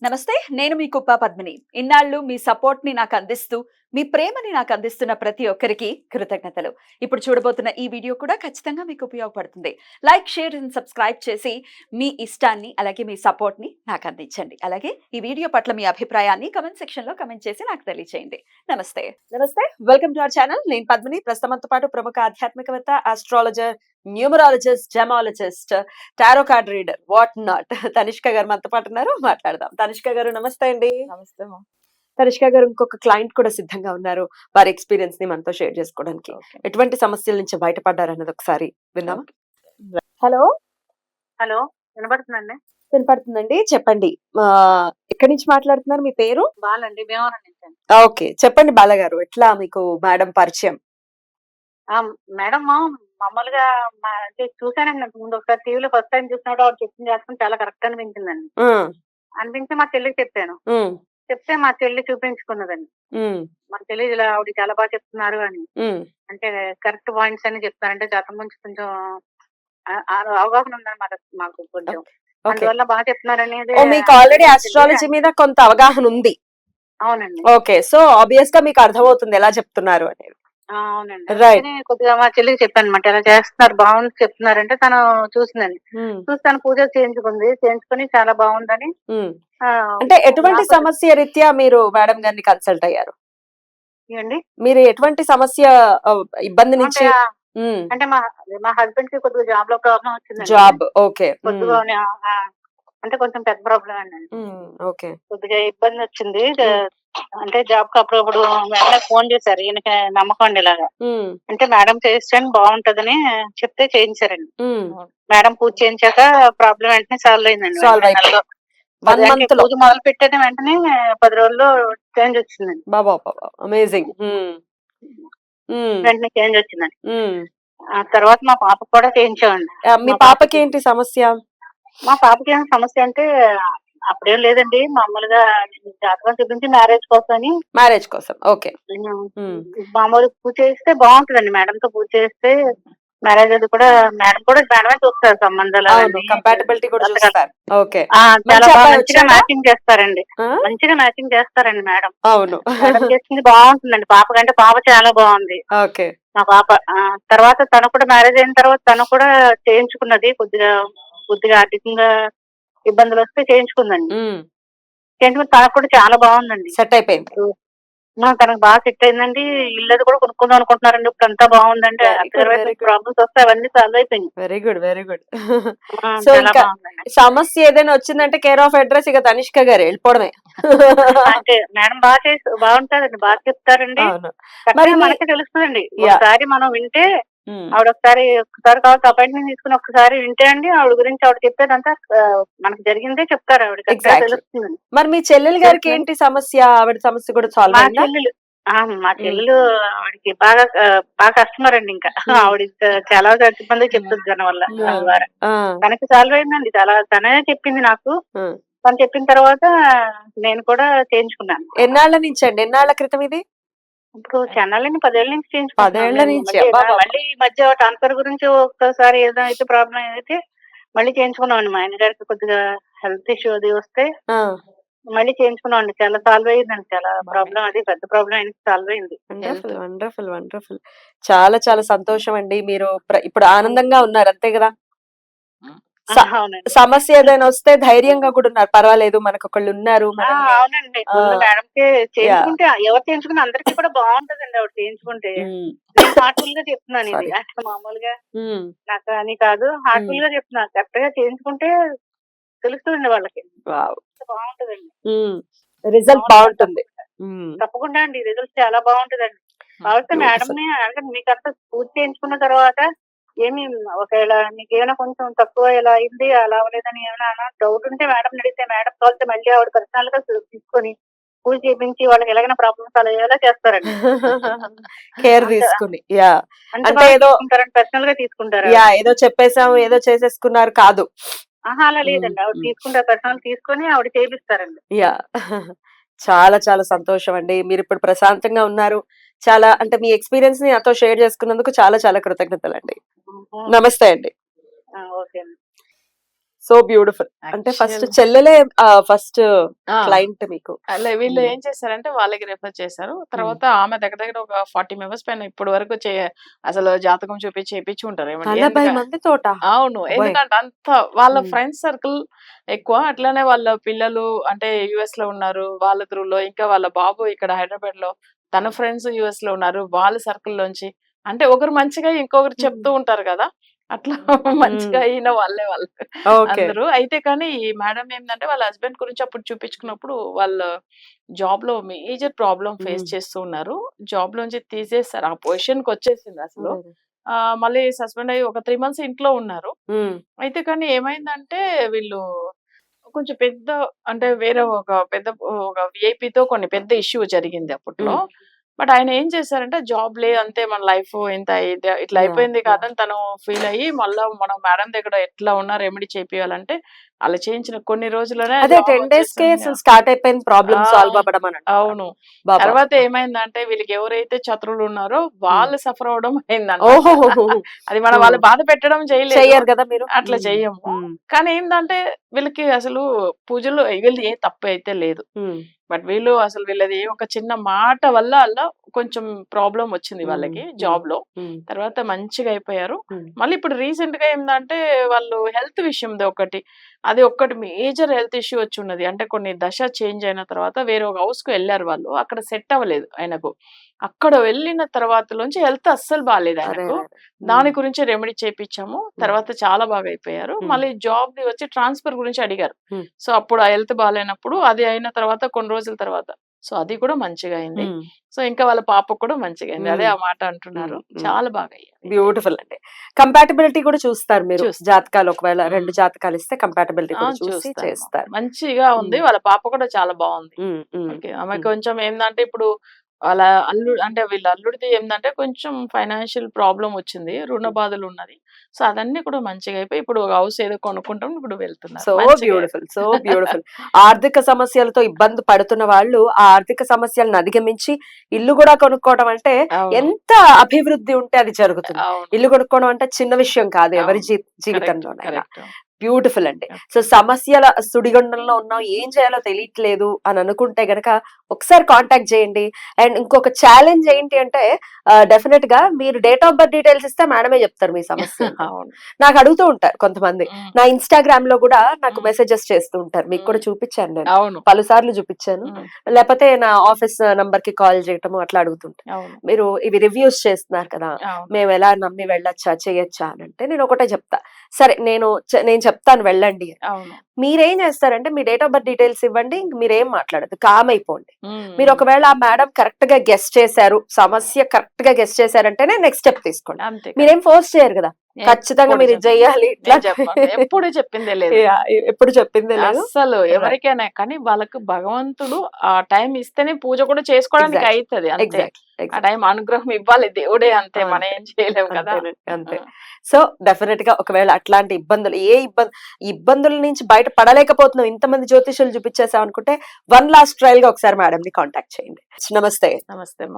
నమస్తే. నేను మీ కుప్ప పద్మిని. ఇన్నాళ్ళు మీ సపోర్ట్‌ని నాకందిస్తూ, మీ ప్రేమని నాకందిస్తున్న ప్రతి ఒక్కరికి కృతజ్ఞతలు. ఇప్పుడు చూడబోతున్న ఈ వీడియో కూడా ఖచ్చితంగా మీకు ఉపయోగపడుతుంది. లైక్, షేర్ అండ్ సబ్స్క్రైబ్ చేసి మీ ఇష్టాన్ని, అలాగే మీ సపోర్ట్‌ని నాకందించండి. అలాగే ఈ వీడియో పట్ల మీ అభిప్రాయాన్ని కామెంట్ సెక్షన్‌లో కామెంట్ చేసి నాకు తెలియజేయండి. నమస్తే. నమస్తే. Welcome to our channel. నేను పద్మిని. ప్రస్తుతంతో పాటు ప్రముఖ ఆధ్యాత్మికవేత్త, astrologer, numerologist, gemmologist, tarot card reader, what not Tanishq గారు మనతో పాటు ఉన్నారు. మాట్లాడదాం. తనిష్క గారు నమస్తే అండి. నమస్తే మా. తనిష్క గారు ఇంకొక క్లయింట్ కూడా సిద్ధంగా ఉన్నారు. వారి ఎక్స్పీరియన్స్ ని మనతో షేర్ చేసుకోవడానికి. ఓకే. ఎటువంటి సమస్యల నుంచి బయటపడ్డారన్నది ఒకసారి విందామా? ఓకే. హలో, హలో, వినపడుతుందండి? వినపడుతుందండి. చెప్పండి. ఎక్కడి నుంచి మాట్లాడుతున్నారు? మీ పేరు? బాలండి, భీమవరం నుంచి అండి. ఓకే, చెప్పండి బాల గారు. ఎట్లా మీకు మేడం పరిచయం? మేడం మామూలుగా అంటే చూసానండి అంతకు ముందు ఒకసారి టీవీలో ఫస్ట్ టైం చూసినప్పుడు ఆవిడ చెప్పింది చేస్తాం చాలా కరెక్ట్ అనిపించిందండి. ఉమ్, అనిపించి మా చెల్లికి చెప్పాను. ఉమ్, చెప్తే మా చెల్లి చూపించుకున్నదండి. ఉమ్, మా చెల్లి ఇలా ఆవిడ చాలా బాగా చెప్తున్నారు అని, ఉమ్. అంటే కరెక్ట్ పాయింట్స్ అని చెప్తారంటే గతం నుంచి కొంచెం అవగాహన ఉందన్నమాట మాకు కొంచెం. ఓకే. అందువల్ల బాగా చెప్తున్నారు అనేది. ఓ, మీకు ఆల్రెడీ ఆస్ట్రాలజీ మీద కొంత అవగాహన ఉంది. అవునండి. ఓకే, సో ఆబ్వియస్ గా మీకు అర్థమవుతుంది ఎలా చెప్తున్నారు అనేది. అవునండి. రైట్. అందుకని కొద్దిగా మా చెల్లికి చెప్పాను అనమాట, ఇలా చేస్తున్నారు బాగుంది చెప్తున్నారంటే తను చూసిందండి. చూసి తను పూజ చేయించుకొని చాలా బాగుందని. అంటే ఎటువంటి నాకు సమస్య రీత్యా మీరు మేడం గారిని కన్సల్ట్ అయ్యారు? ఏండి మీరు ఎటువంటి సమస్య, ఇబ్బంది అంటే నుంచి? అంటే మా మా హస్బెండ్ కి కొద్దిగా జాబ్ లో ప్రాబ్లం వచ్చిందండి. జాబ్. ఓకే. కొద్దిగా అంటే కొంచెం పెద్ద ప్రాబ్లం అండి. ఓకే. కొద్దిగా ఇబ్బంది వచ్చింది. అంటే జాబ్ కి అప్పుడప్పుడు వెంటనే ఫోన్ చేశారు, ఈయనకి నమ్మకం అండి ఇలాగా. అంటే మేడం చేయించండి బాగుంటదని చెప్తే చేయించారండి. మేడం పూజ చేయించాక ప్రాబ్లం వెంటనే సాల్వ్ అయిందండి. Solve వెంటనే అయిపోయింది. నెలలో. 1 month లో. పూజ మొదలు పెట్టిన వెంటనే 10 రోజుల్లో చేంజ్ వచ్చిందండి. బాబా, అమేజింగ్. వెంటనే చేంజ్ వచ్చిందండి. ఆ తర్వాత మా పాపకు కూడా చేయించామండి. మీ పాపకి ఏంటి సమస్య? మా పాపకి ఏం సమస్య అంటే అప్పుడేం లేదండి, మామూలుగా జాతకం చూపించి మ్యారేజ్ కోసం. ఓకే. మామూలు పూజ చేస్తే బాగుంటుందండి. మేడం తో పూజ చేస్తే మ్యారేజ్ అది కూడా మేడమే చూస్తారు సంబంధాలు అవన్నీ. కంపాటబిలిటీ కూడా చూస్తారు. ఓకే. చాలా మంచి బాగా అబ్బాయి మంచిగా వచ్చాడా? మ్యాచింగ్ చేస్తారండి. మంచిగా మ్యాచింగ్ చేస్తారండి మేడం. అవును. మేడం చేసింది బాగుంటుందండి. పాప కంటే పాప చాలా బాగుంది. ఓకే. మా పాప తర్వాత తను కూడా మ్యారేజ్ అయిన తర్వాత తను కూడా చేయించుకున్నది. కొద్దిగా ఆర్థికంగా ఇబ్బందులు వస్తే చేయించుకుందండి. చేయించుకుని తనకు కూడా చాలా బాగుందండి. సెట్ అయిపోయింది. తనకు బాగా సెట్ అయిందండి. ఇల్లు అది కూడా కొనుక్కుందాం అనుకుంటున్నారండి. ఇప్పుడు అంతా బాగుందంటే Very good, very good. Problems వస్తే అవన్నీ సాల్వ్ అయిపోయింది. Very good, very good. So చాలా ఇంకా బాగుందండి. సమస్య ఏదైనా వచ్చిందంటే కేర్ ఆఫ్ అడ్రస్ ఇక తనిష్క గారు వెళ్ళిపోవడమే. అంటే మేడం బాగుంటారండి, బాగా చెప్తారండి. అవును. మరి మనకి తెలుస్తుందండి. ఒకసారి మనం వింటే ఆవిడ ఒకసారి కావాలి అపాయింట్మెంట్ తీసుకుని ఒకసారి వింటే అండి ఆవిడ గురించి ఆవిడ చెప్పేదంతా మనకు జరిగిందే చెప్తారు ఆవిడ. తెలుస్తుందండి. మరి మీ చెల్లెలు గారికి ఏంటి సమస్య? ఆవిడ సమస్య కూడా సాల్వ్ అయిందా? మా చెల్లెలు ఆవిడకి బాగా కస్టమర్ అండి. ఇంకా ఆవిడ చాలా ఇబ్బంది చెప్తుంది దాని వల్ల ద్వారా. తనకి సాల్వ్ అయిందండి. తనే చెప్పింది నాకు. తను చెప్పిన తర్వాత నేను కూడా చేయించుకున్నాను. ఎన్నాళ్ళ నుంచి అండి? ఎన్నాళ్ళ క్రితం ఇది? ఇప్పుడు చెన్నాలని 10 ఏళ్ల నుంచి 10 ఏళ్ల నుంచి. మళ్ళీ ఈ మధ్య ట్రాన్స్ఫర్ గురించి ఒక్కసారి ఏదైతే ప్రాబ్లం అయితే మళ్ళీ చేయించుకున్నామండి. మా ఆయన గారికి కొద్దిగా హెల్త్ ఇష్యూ అది వస్తే మళ్ళీ చేయించుకున్నామండి. చాలా సాల్వ్ అయ్యిందండి. చాలా ప్రాబ్లం, అది పెద్ద ప్రాబ్లం అయింది, సాల్వ్ అయింది. Wonderful, wonderful. చాలా చాలా సంతోషం అండి. మీరు ఇప్పుడు ఆనందంగా ఉన్నారు అంతే కదా? అవునండి. సమస్య ఏదైనా వస్తే ధైర్యంగా కూడా ఉన్నారు. పర్వాలేదు, మనకు ఒకళ్ళు ఉన్నారు. అవునండి. మేడంకి చేయించుకుంటే ఎవరు చేయించుకుని అందరికీ కూడా బాగుంటదండి ఆవిడ చేయించుకుంటే. నేను హార్ట్ఫుల్ గా చెప్తున్నాను ఇది. అంటే మామూలుగా నాకు అని కాదు, హార్ట్ఫుల్ గా చెప్తున్నాను. కరెక్ట్ గా చేయించుకుంటే తెలుస్తుందండి వాళ్ళకి. బాగుంటదండి. రిజల్ట్ బాగుంటుంది. తప్పకుండా అండి, రిజల్ట్ చాలా బాగుంటదండి. కాబట్టి మేడం ని అంటే మీకంతా పూర్తి చేయించుకున్న తర్వాత ఏమి ఒకవేళ మీకు ఏమైనా కొంచెం తక్కువ ఇలా అయింది అలా అవ్వలేదని ఏమైనా డౌట్ ఉంటే మేడం అడిగితే మేడం కావాల్సి మళ్ళీ ఆవిడ పర్సనల్ గా తీసుకొని పూజ చేయించి వాళ్ళకి ఎలాగైనా ప్రాబ్లమ్స్ అలా ఎలా చేస్తారండి. కేర్ తీసుకుని. అంటే ఏదో పర్సనల్ గా తీసుకుంటారు. ఏదో చెప్పేసాము, ఏదో చేసేసుకున్నారు కాదు. అలా లేదండి. ఆవిడ తీసుకుంటారు, పర్సనల్ తీసుకొని ఆవిడ చేపిస్తారండి. చాలా చాలా సంతోషం అండి. మీరు ఇప్పుడు ప్రశాంతంగా ఉన్నారు. చాలా అంటే మీ ఎక్స్పీరియన్స్ ని నాతో షేర్ చేసుకున్నందుకు చాలా చాలా కృతజ్ఞతలు అండి. నమస్తే అండి. ఓకే అండి. So beautiful. అంటే ఫస్ట్ Actual- చెల్లెలే ఫస్ట్ ఆ, క్లయింట్ మీకు. అలా వీళ్ళు Hmm. ఏం చేశారంటే వాళ్ళకి రెఫర్ చేశారు. తర్వాత ఆమె దగ్గర దగ్గర ఒక 40 మెంబర్స్ పైన ఇప్పటి వరకు అసలు జాతకం చేపించి ఉంటారు. ఏమండి 40 మంది తోట. అవును. అబ్బాయ్. ఎందుకంటే అంత వాళ్ళ Hmm. ఫ్రెండ్స్ సర్కిల్ ఎక్కువ. అట్లనే వాళ్ళ పిల్లలు అంటే యుఎస్ లో ఉన్నారు. వాళ్ళ త్రూలో ఇంకా వాళ్ళ బాబు ఇక్కడ హైదరాబాద్ లో తన ఫ్రెండ్స్ యుఎస్ లో ఉన్నారు. వాళ్ళ సర్కిల్ లోంచి అంటే ఒకరు మంచిగా ఇంకొకరు చెప్తూ ఉంటారు కదా. అట్లా మంచిగా అయిన వాళ్ళే వాళ్ళు ఓకే. అందరూ. అయితే కానీ ఈ మేడం ఏందంటే వాళ్ళ హస్బెండ్ గురించి అప్పుడు చూపించుకున్నప్పుడు వాళ్ళ జాబ్ లో మేజర్ ప్రాబ్లం ఫేస్ Hmm. చేస్తూ ఉన్నారు. జాబ్ లోంచి తీసేస్తారు. ఆ పొజిషన్ కి వచ్చేసింది అసలు. మళ్ళీ సస్పెండ్ అయ్యి ఒక 3 మంత్స్ ఇంట్లో ఉన్నారు. Hmm. అయితే కానీ ఏమైందంటే వీళ్ళు కొంచెం పెద్ద అంటే వేరే ఒక విఐపితో కొన్ని పెద్ద ఇష్యూ జరిగింది అప్పట్లో. బట్ ఆయన ఏం చేశారంటే జాబ్ లే అంతే మన లైఫ్ ఇంత ఇట్లా Yeah, అయిపోయింది yeah. కాదని తను ఫీల్ అయ్యి మళ్ళా మనం మేడం దగ్గర ఎట్లా ఉన్నా రెమెడీ చేపియాలంటే అలా చేయించిన కొన్ని రోజుల్లోనే అదే జాబ్ 10 days కే వచ్చేసింది. స్టార్ట్ అయిపోయింది ప్రాబ్లమ్ ఆ, సాల్వ్ అవ్వడం అని అంటున్నారు. అవును. బాబా. తర్వాత ఏమైందంటే వీళ్ళకి ఎవరైతే శత్రువులు ఉన్నారో వాళ్ళు సఫర్ అవడం అయిందంట. ఓహో. అది మనం వాళ్ళు బాధ పెట్టడం చేయలేదు. చెయ్యరు కదా మీరు. అట్లా చెయ్యము. కానీ ఏందంటే వీళ్ళకి అసలు పూజలు వీళ్ళు ఏ తప్పు అయితే లేదు. బట్ వీళ్ళు అసలు వీళ్ళది ఒక చిన్న మాట వల్ల అలా కొంచెం ప్రాబ్లం వచ్చింది వాళ్ళకి జాబ్ లో. తర్వాత మంచిగా అయిపోయారు. మళ్ళీ ఇప్పుడు రీసెంట్ గా ఏంటంటే వాళ్ళు హెల్త్ విషయంది అది ఒక్కటి మేజర్ హెల్త్ ఇష్యూ వచ్చి ఉన్నది. అంటే కొన్ని దశ చేంజ్ అయిన తర్వాత వేరే ఒక హౌస్ కు వెళ్ళారు వాళ్ళు. అక్కడ సెట్ అవ్వలేదు ఆయనకు. అక్కడ వెళ్ళిన తర్వాత నుంచి హెల్త్ అస్సలు బాగాలేదు ఆయనకు. దాని గురించి రెమెడీ చేపించాము. తర్వాత చాలా బాగా అయిపోయారు. మళ్ళీ జాబ్ ది వచ్చి ట్రాన్స్ఫర్ గురించి అడిగారు. సో అప్పుడు ఆ హెల్త్ బాగాలేనప్పుడు అది అయిన తర్వాత కొన్ని రోజుల తర్వాత సో అది కూడా మంచిగా అయింది. సో ఇంకా వాళ్ళ పాప కూడా మంచిగా అయింది. అదే ఆ మాట అంటున్నారు. చాలా బాగా అయ్యారు. బ్యూటిఫుల్ అండి. కంపాటబిలిటీ కూడా చూస్తారు మీరు చూస్తాం. జాతకాలు, ఒకవేళ 2 జాతకాలు ఇస్తే కంపాటబిలిటీ కూడా చూసి చూస్తాను. చేస్తారు. మంచిగా ఉంది. వాళ్ళ పాప కూడా చాలా బాగుంది. ఓకే. ఆమె ఉమ్. కొంచెం ఏందంటే ఇప్పుడు వాళ్ళ అంటే వీళ్ళ అల్లుడిది ఏందంటే కొంచెం ఫైనాన్షియల్ ప్రాబ్లం వచ్చింది. రుణ బాధలు ఉన్నది. సో అదన్నీ కూడా మంచిగా అయిపోయి ఇప్పుడు హౌస్ ఏదో కొనుక్కుంటాం. ఇప్పుడు వెళ్తున్నారు. సో మంచిగా. Beautiful, so beautiful. ఆర్థిక సమస్యలతో ఇబ్బంది పడుతున్న వాళ్ళు ఆ ఆర్థిక సమస్యలను అధిగమించి ఇల్లు కూడా కొనుక్కోవడం అంటే అవును. ఎంత అభివృద్ధి ఉంటే అది జరుగుతుంది. అవును. ఇల్లు కొనుక్కోవడం అంటే చిన్న విషయం కాదు ఎవరి అవును. జీవితంలోనైనా. కరెక్ట్. బ్యూటిఫుల్ అండి. సో సమస్యల సుడిగుండంలో ఉన్నాం, ఏం చేయాలో తెలియట్లేదు అని అనుకుంటే గనక ఒకసారి కాంటాక్ట్ చేయండి. అండ్ ఇంకొక ఛాలెంజ్ ఏంటి అంటే డెఫినెట్ గా మీరు డేట్ ఆఫ్ బర్త్ డీటెయిల్స్ ఇస్తే మేడమే చెప్తారు మీ సమస్య ఏంటో. అవును. నాకు అడుగుతూ ఉంటారు కొంతమంది. నా ఇన్స్టాగ్రామ్ లో కూడా నాకు మెసేజెస్ చేస్తూ ఉంటారు. మీకు కూడా చూపించాను నేను, అవును. పలుసార్లు చూపించాను. లేకపోతే నా ఆఫీస్ నంబర్ కి కాల్ చేయటము అట్లా అడుగుతుంటారు. అవును. మీరు ఇవి రివ్యూస్ చేస్తున్నారు కదా, అవును. మేము ఎలా నమ్మి వెళ్ళొచ్చా చేయొచ్చా అని అంటే నేను ఒకటే చెప్తా, సరే నేను చెప్తాను వెళ్ళండి. అవును. మీరేం చేస్తారంటే మీ డేట్ ఆఫ్ బర్త్ డీటెయిల్స్ ఇవ్వండి, ఇంక మీరేం మాట్లాడదు, కామ్ అయిపోండి. మీరు ఒకవేళ ఆ మేడం కరెక్ట్ గా గెస్ట్ చేశారు, సమస్య కరెక్ట్ గా గెస్ట్ చేశారంటేనే నెక్స్ట్ స్టెప్ తీసుకోండి. అంతే. మీరేం ఫోర్స్ చేయరు కదా, ఖచ్చితంగా మీరు ఇది చెయ్యాలి ఇట్లా. ఎప్పుడు చెప్పిందే లేదు. ఎప్పుడు చెప్పిందే లేదు అసలు ఎవరికైనా కానీ వాళ్ళకు భగవంతుడు ఆ టైం ఇస్తేనే పూజ కూడా చేసుకోవడానికి అవుతుంది. అంతే. ఎగ్జాక్ట్. ఆ టైం అనుగ్రహం ఇవ్వాలి దేవుడే. అంతే. మనం ఏం చేయలేము కదా. అంతే. సో డెఫినెట్ గా ఒకవేళ అట్లాంటి ఇబ్బందులు ఇబ్బందుల నుంచి బయట పడలేకపోతున్నాం, ఇంతమంది జ్యోతిషులు చూపించేసాం అనుకుంటే వన్ లాస్ట్ ట్రయల్ గా ఒకసారి మేడం ని కాంటాక్ట్ చేయండి. నమస్తే. నమస్తే.